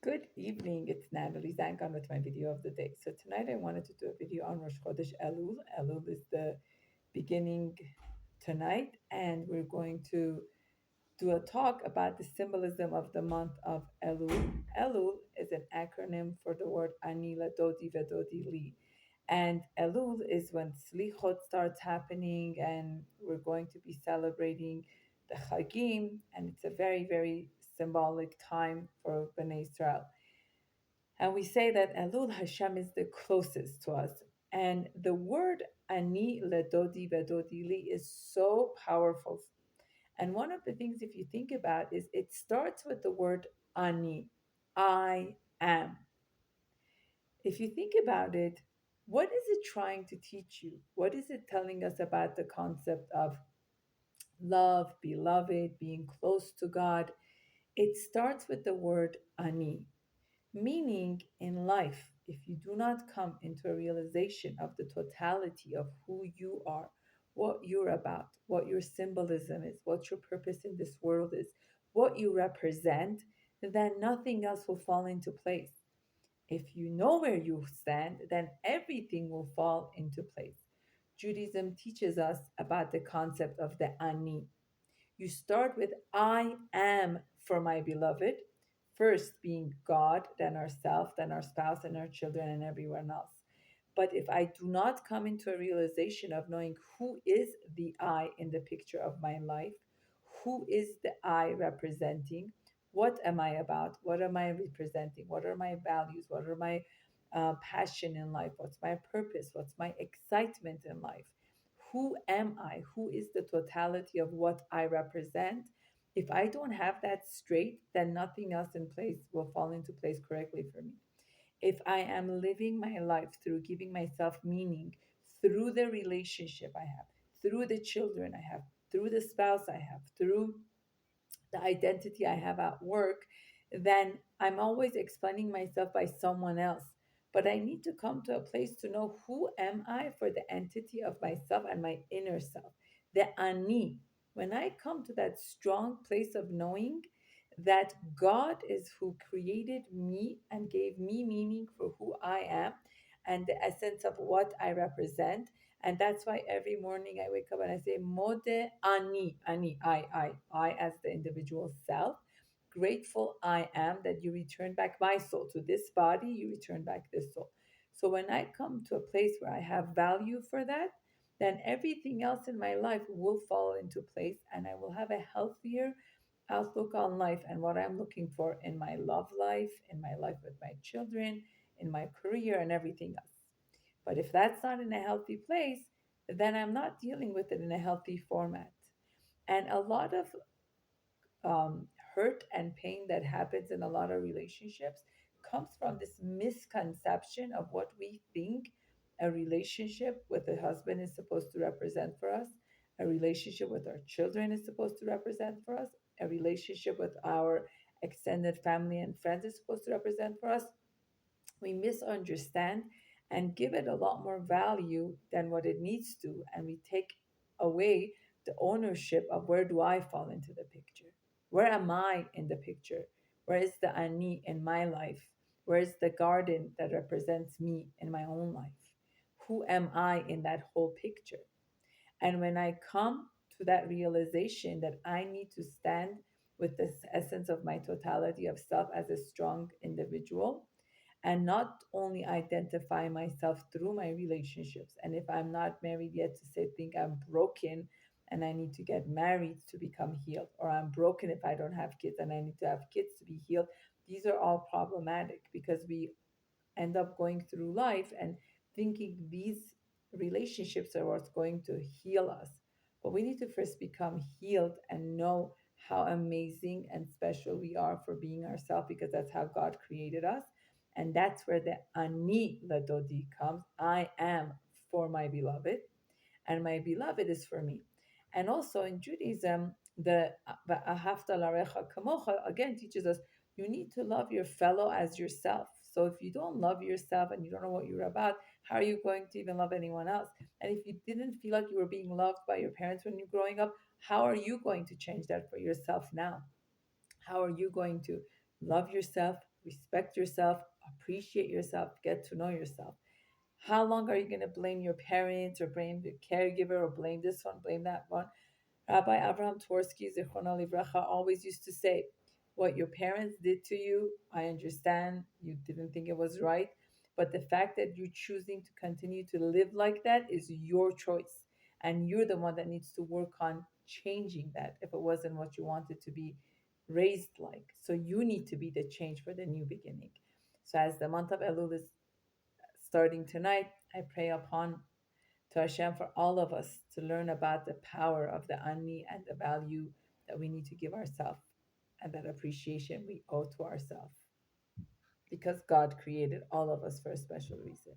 Good evening. It's Natalie Zankan with my video of the day. So tonight I wanted to do a video on Rosh Chodesh Elul. Elul is the beginning tonight, and we're going to do a talk about the symbolism of the month of Elul. Elul is an acronym for the word Ani Ladodi Vedodi Li. And Elul is when Slichot starts happening, and we're going to be celebrating the Chagim, and it's a very, very symbolic time for Bnei Israel. And we say that Elul Hashem is the closest to us. And the word Ani Ledodi Vedodi Li is so powerful. And one of the things, if you think about, is it starts with the word Ani, I am. If you think about it, what is it trying to teach you? What is it telling us about the concept of love, beloved, being close to God? It starts with the word Ani. Meaning, in life, if you do not come into a realization of the totality of who you are, what you're about, what your symbolism is, what your purpose in this world is, what you represent, then nothing else will fall into place. If you know where you stand, then everything will fall into place. Judaism teaches us about the concept of the ani. You start with I am for my beloved, first being God, then ourself, then our spouse and our children and everyone else. But if I do not come into a realization of knowing who is the I in the picture of my life, who is the I representing, what am I about, what am I representing, what are my values, what are my passion in life, what's my purpose, what's my excitement in life, who am I, who is the totality of what I represent. If I don't have that straight, then nothing else in place will fall into place correctly for me. If I am living my life through giving myself meaning through the relationship I have, through the children I have, through the spouse I have, through the identity I have at work, then I'm always explaining myself by someone else. But I need to come to a place to know who am I for the entity of myself and my inner self, the ani. When I come to that strong place of knowing that God is who created me and gave me meaning for who I am and the essence of what I represent, and that's why every morning I wake up and I say, Mode Ani, I as the individual self. Grateful I am that you return back my soul to this body, you return back this soul. So when I come to a place where I have value for that, then everything else in my life will fall into place and I will have a healthier outlook on life and what I'm looking for in my love life, in my life with my children, in my career, and everything else. But if that's not in a healthy place, then I'm not dealing with it in a healthy format. And a lot of hurt and pain that happens in a lot of relationships comes from this misconception of what we think a relationship with a husband is supposed to represent for us, a relationship with our children is supposed to represent for us, a relationship with our extended family and friends is supposed to represent for us. We misunderstand and give it a lot more value than what it needs to, and we take away the ownership of where do I fall into the picture, where am I in the picture, where is the ani in my life, where is the garden that represents me in my own life, who am I in that whole picture. And when I come to that realization that I need to stand with this essence of my totality of self as a strong individual, and not only identify myself through my relationships. And if I'm not married yet, to say, think I'm broken and I need to get married to become healed, or I'm broken if I don't have kids and I need to have kids to be healed. These are all problematic because we end up going through life and thinking these relationships are what's going to heal us. But we need to first become healed and know how amazing and special we are for being ourselves because that's how God created us. And that's where the ani ladodi comes. I am for my beloved and my beloved is for me. And also in Judaism, the ahavta larecha kamocha again teaches us you need to love your fellow as yourself. So if you don't love yourself and you don't know what you're about, how are you going to even love anyone else? And if you didn't feel like you were being loved by your parents when you're growing up, how are you going to change that for yourself now? How are you going to love yourself, respect yourself, appreciate yourself, get to know yourself. How long are you going to blame your parents or blame the caregiver or blame this one, blame that one? Rabbi Abraham Tversky, Zichrono Livracha, always used to say, what your parents did to you, I understand you didn't think it was right, but the fact that you're choosing to continue to live like that is your choice. And you're the one that needs to work on changing that if it wasn't what you wanted to be raised like. So you need to be the change for the new beginning. So as the month of Elul is starting tonight, I pray upon to Hashem for all of us to learn about the power of the ani and the value that we need to give ourselves and that appreciation we owe to ourselves because God created all of us for a special reason.